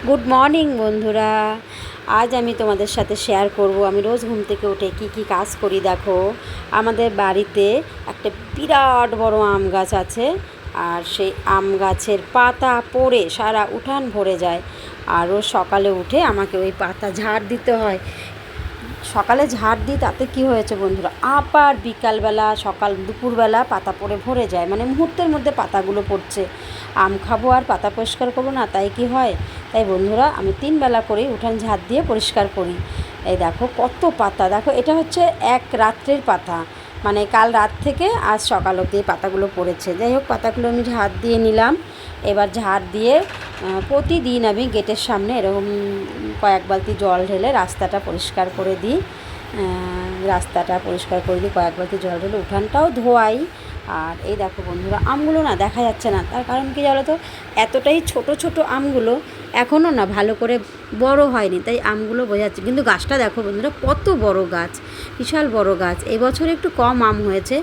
Good morning বন্ধুরা। আজ আমি তোমাদের সাথে শেয়ার করব আমি রোজ ঘুম থেকে উঠে কি কাজ করি। দেখো, আমাদের বাড়িতে একটা বিরাট বড় আম গাছ আছে, আর সেই আম গাছের পাতা পড়ে সারা উঠান ভরে যায়। আর রোজ সকালে উঠে আমাকে ওই পাতা ঝাড় দিতে হয়। সকালে ঝাড় দিই, তাতে কি হয়েছে বন্ধুরা, আবার বিকালবেলা সকাল দুপুরবেলা পাতা পড়ে ভরে যায়, মানে মুহূর্তের মধ্যে পাতাগুলো পড়ছে। আম খাবো আর পাতা পরিষ্কার করবো না, তাই কি হয়? তাই বন্ধুরা, আমি 3 বেলা করেই উঠান ঝাড় দিয়ে পরিষ্কার করি। এই দেখো কত পাতা, দেখো এটা হচ্ছে এক রাত্রের পাতা, মানে কাল রাত থেকে আজ সকাল অবধি পাতাগুলো পড়েছে। যাই হোক, পাতাগুলো আমি ঝাড় দিয়ে নিলাম। এবার ঝাড় দিয়ে প্রতিদিন আমি গেটের সামনে এরকম কয়েক বালতি জল ঢেলে রাস্তাটা পরিষ্কার করে দিই। কয়েক বালতি জল ঢেলে উঠানটাও ধোয়াই। আর এই দেখো বন্ধুরা, আমগুলো না দেখা যাচ্ছে না, তার কারণ কি জানো তো, এতটাই ছোট ছোট আমগুলো এখনও না ভালো করে বড় হয়নি, তাই আমগুলো বোঝা যাচ্ছে। কিন্তু গাছটা দেখো বন্ধুরা, কত বড় গাছ, বিশাল বড় গাছ। এই বছর একটু কম আম হয়েছে,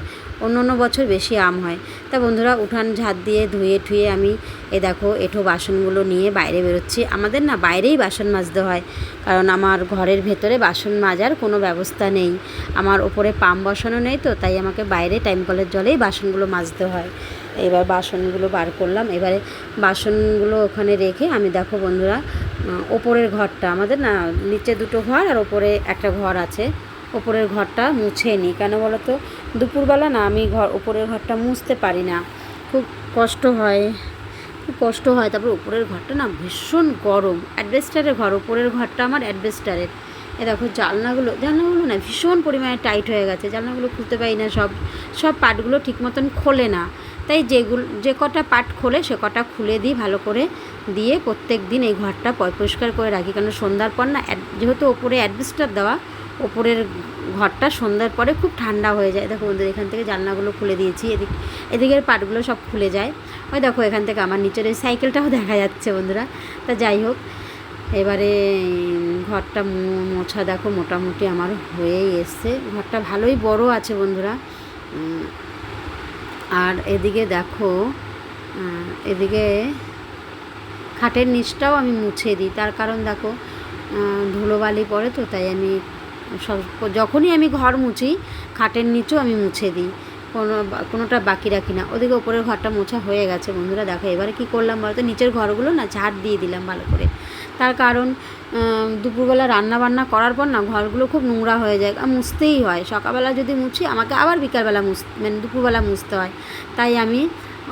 অন্য বছর বেশি আম হয়। তা বন্ধুরা, উঠান ঝাড় দিয়ে ধুয়ে ঠুয়ে আমি এই দেখো এঁঠো বাসনগুলো নিয়ে বাইরে বেরোচ্ছি। আমাদের না বাইরেই বাসন মাজতে হয়, কারণ আমার ঘরের ভেতরে বাসন মাজার কোনো ব্যবস্থা নেই। আমার ওপরে পাম্প বসানো নেই, তো তাই আমাকে বাইরে টাইম কলের জলেই বাসনগুলো মাজতে হয়। এবার বাসনগুলো বার করলাম। এবারে বাসনগুলো ওখানে রেখে আমি দেখো বন্ধুরা, ওপরের ঘরটা আমাদের না, নিচে দুটো ঘর আর ওপরে একটা ঘর আছে, ওপরের ঘরটা মুছে নিই। কেন বলো তো, দুপুরবেলা না আমি ওপরের ঘরটা মুছতে পারি না, খুব কষ্ট হয়। তারপর উপরের ঘরটা না ভীষণ গরম, অ্যাডভেস্টারের ঘর, উপরের ঘরটা আমার অ্যাডভেস্টারের। এ দেখো জানলাগুলো না ভীষণ পরিমাণে টাইট হয়ে গেছে, জানলাগুলো খুলতে পারি না, সব পাটগুলো ঠিক মতন খোলে না। তাই যে কটা পাট খোলে সে কটা খুলে দিই ভালো করে, দিয়ে প্রত্যেক দিন এই ঘরটা পরিষ্কার করে রাখি। কারণ সন্ধ্যার পর না, যেহেতু ওপরে অ্যাডভেস্টার দেওয়া, ওপরের ঘরটা সন্ধ্যার পরে খুব ঠান্ডা হয়ে যায়। দেখো বন্ধুরা, এখান থেকে জানলাগুলো খুলে দিয়েছি, এদিকের পাটগুলো সব খুলে যায়। ওই দেখো এখান থেকে আমার নিচের ওই সাইকেলটাও দেখা যাচ্ছে বন্ধুরা। তা যাই হোক, এবারে ঘরটা মোছা দেখো মোটামুটি আমার হয়েই এসছে। ঘরটা ভালোই বড় আছে বন্ধুরা। আর এদিকে দেখো, এদিকে খাটের নিচটাও আমি মুছে দিই, তার কারণ দেখো ধুলোবালি পড়ে, তো তাই আমি যখনই আমি ঘর মুছি খাটের নিচেও আমি মুছে দিই, কোনোটা বাকি রাখি না। ওদিকে উপরের ঘরটা মোছা হয়ে গেছে বন্ধুরা। দেখো এবারে কী করলাম বলতো, নিচের ঘরগুলো না ঝাড় দিয়ে দিলাম ভালো করে। তার কারণ দুপুরবেলা রান্না বান্না করার পর না ঘরগুলো খুব নোংরা হয়ে যায়, আর মুছতেই হয়। সকালবেলা যদি মুছি, আমাকে আবার বিকালবেলা মানে দুপুরবেলা মুছতে হয়। তাই আমি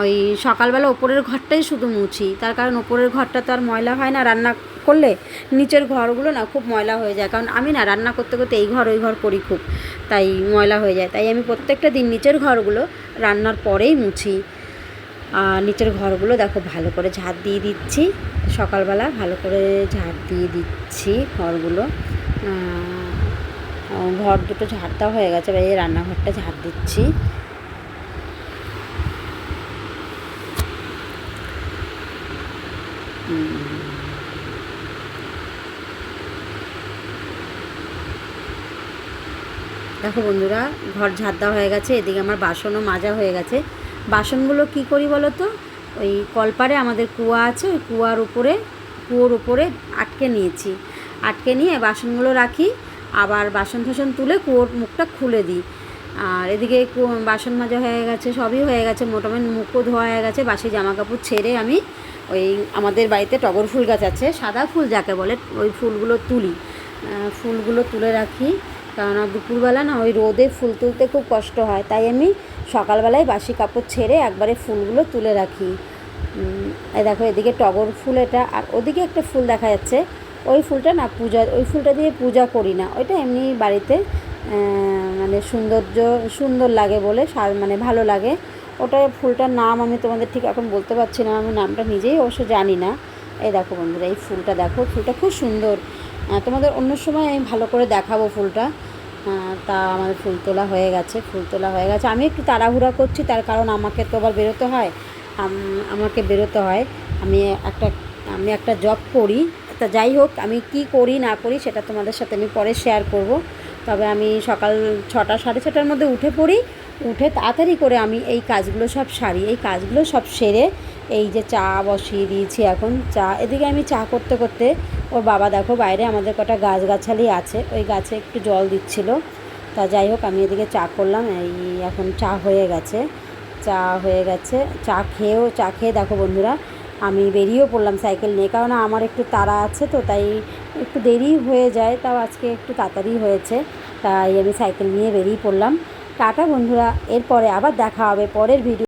ওই সকালবেলা ওপরের ঘরটাই শুধু মুছি, তার কারণ ওপরের ঘরটা তো আর ময়লা হয় না রান্না করলে, নিচের ঘরগুলো না খুব ময়লা হয়ে যায়। কারণ আমি না রান্না করতে করতে এই ঘর ওই ঘর করি খুব, তাই ময়লা হয়ে যায়। তাই আমি প্রত্যেকটা দিন নিচের ঘরগুলো রান্নার পরেই মুছি। আর নিচের ঘরগুলো দেখো ভালো করে ঝাড় দিয়ে দিচ্ছি, সকালবেলা ভালো করে ঝাড় দিয়ে দিচ্ছি ঘরগুলো। ঘর দুটো ঝাড় দেওয়া হয়ে গেছে, এই রান্নাঘরটা ঝাড় দিচ্ছি। দেখো বন্ধুরা, ঘর ঝাড় দেওয়া হয়ে গেছে, এদিকে আমার বাসনও মাজা হয়ে গেছে। বাসনগুলো কি করি বলো তো, ওই কলপারে আমাদের কুয়া আছে, ওই কুয়োর উপরে আটকে নিয়ে বাসনগুলো রাখি। আবার বাসন টাসন তুলে কুয়োর মুখটা খুলে দিই। আর এদিকে বাসন মাজা হয়ে গেছে, সবই হয়ে গেছে, মোটামুটি মুখও ধোয়া হয়ে গেছে। বাসি জামা কাপড় ছেড়ে আমি ওই আমাদের বাড়িতে টগর ফুল গাছ আছে, সাদা ফুল যাকে বলে, ওই ফুলগুলো তুলে রাখি। কেননা দুপুরবেলা না ওই রোদে ফুল তুলতে খুব কষ্ট হয়, তাই আমি সকালবেলায় বাসি কাপড় ছেড়ে একবারে ফুলগুলো তুলে রাখি। এই দেখো এদিকে টগর ফুল এটা, আর ওদিকে একটা ফুল দেখা যাচ্ছে, ওই ফুলটা না ওই ফুলটা দিয়ে পূজা করি না, ওইটা এমনি বাড়িতে মানে সুন্দর লাগে বলে, মানে ভালো লাগে। ওটা ফুলটার নাম আমি তোমাদের ঠিক এখন বলতে পারছি না, আমি নামটা নিজেই অবশ্য জানি না। এই দেখো বন্ধুরা, এই ফুলটা দেখো, ফুলটা খুব সুন্দর। তোমাদের অন্য সময় আমি ভালো করে দেখাবো ফুলটা। তা আমাদের ফুল তোলা হয়ে গেছে। আমি একটু তাড়াহুড়া করছি, তার কারণ আমাকে তো আবার বেরোতে হয়। আমি একটা জব করি। তা যাই হোক, আমি কি করি না করি সেটা তোমাদের সাথে আমি পরে শেয়ার করব। তবে আমি সকাল 6টা 6:30টার মধ্যে উঠে পড়ি, উঠে তাড়াতাড়ি করে আমি এই কাজগুলো সব সারি। এই কাজগুলো সব সেরে এই যে চা বসিয়ে দিয়েছি এখন। চা এদিকে আমি চা করতে করতে ওর বাবা দেখো বাইরে আমাদের কটা গাছগাছালি আছে, ওই গাছে একটু জল দিচ্ছিল। তা যাই হোক, আমি এদিকে চা করলাম। এই এখন চা হয়ে গেছে, চা খেয়ে দেখো বন্ধুরা আমি বেরিয়েও পড়লাম সাইকেল নিয়ে, কারণ আমার একটু তাড়া আছে তো, তাই একটু দেরি হয়ে যায়। তাও আজকে একটু তাড়াতাড়ি হয়েছে, তাই আমি সাইকেল নিয়ে বেরিয়ে পড়লাম। টাটা বন্ধুরা, এরপরে আবার দেখা হবে পরের ভিডিও।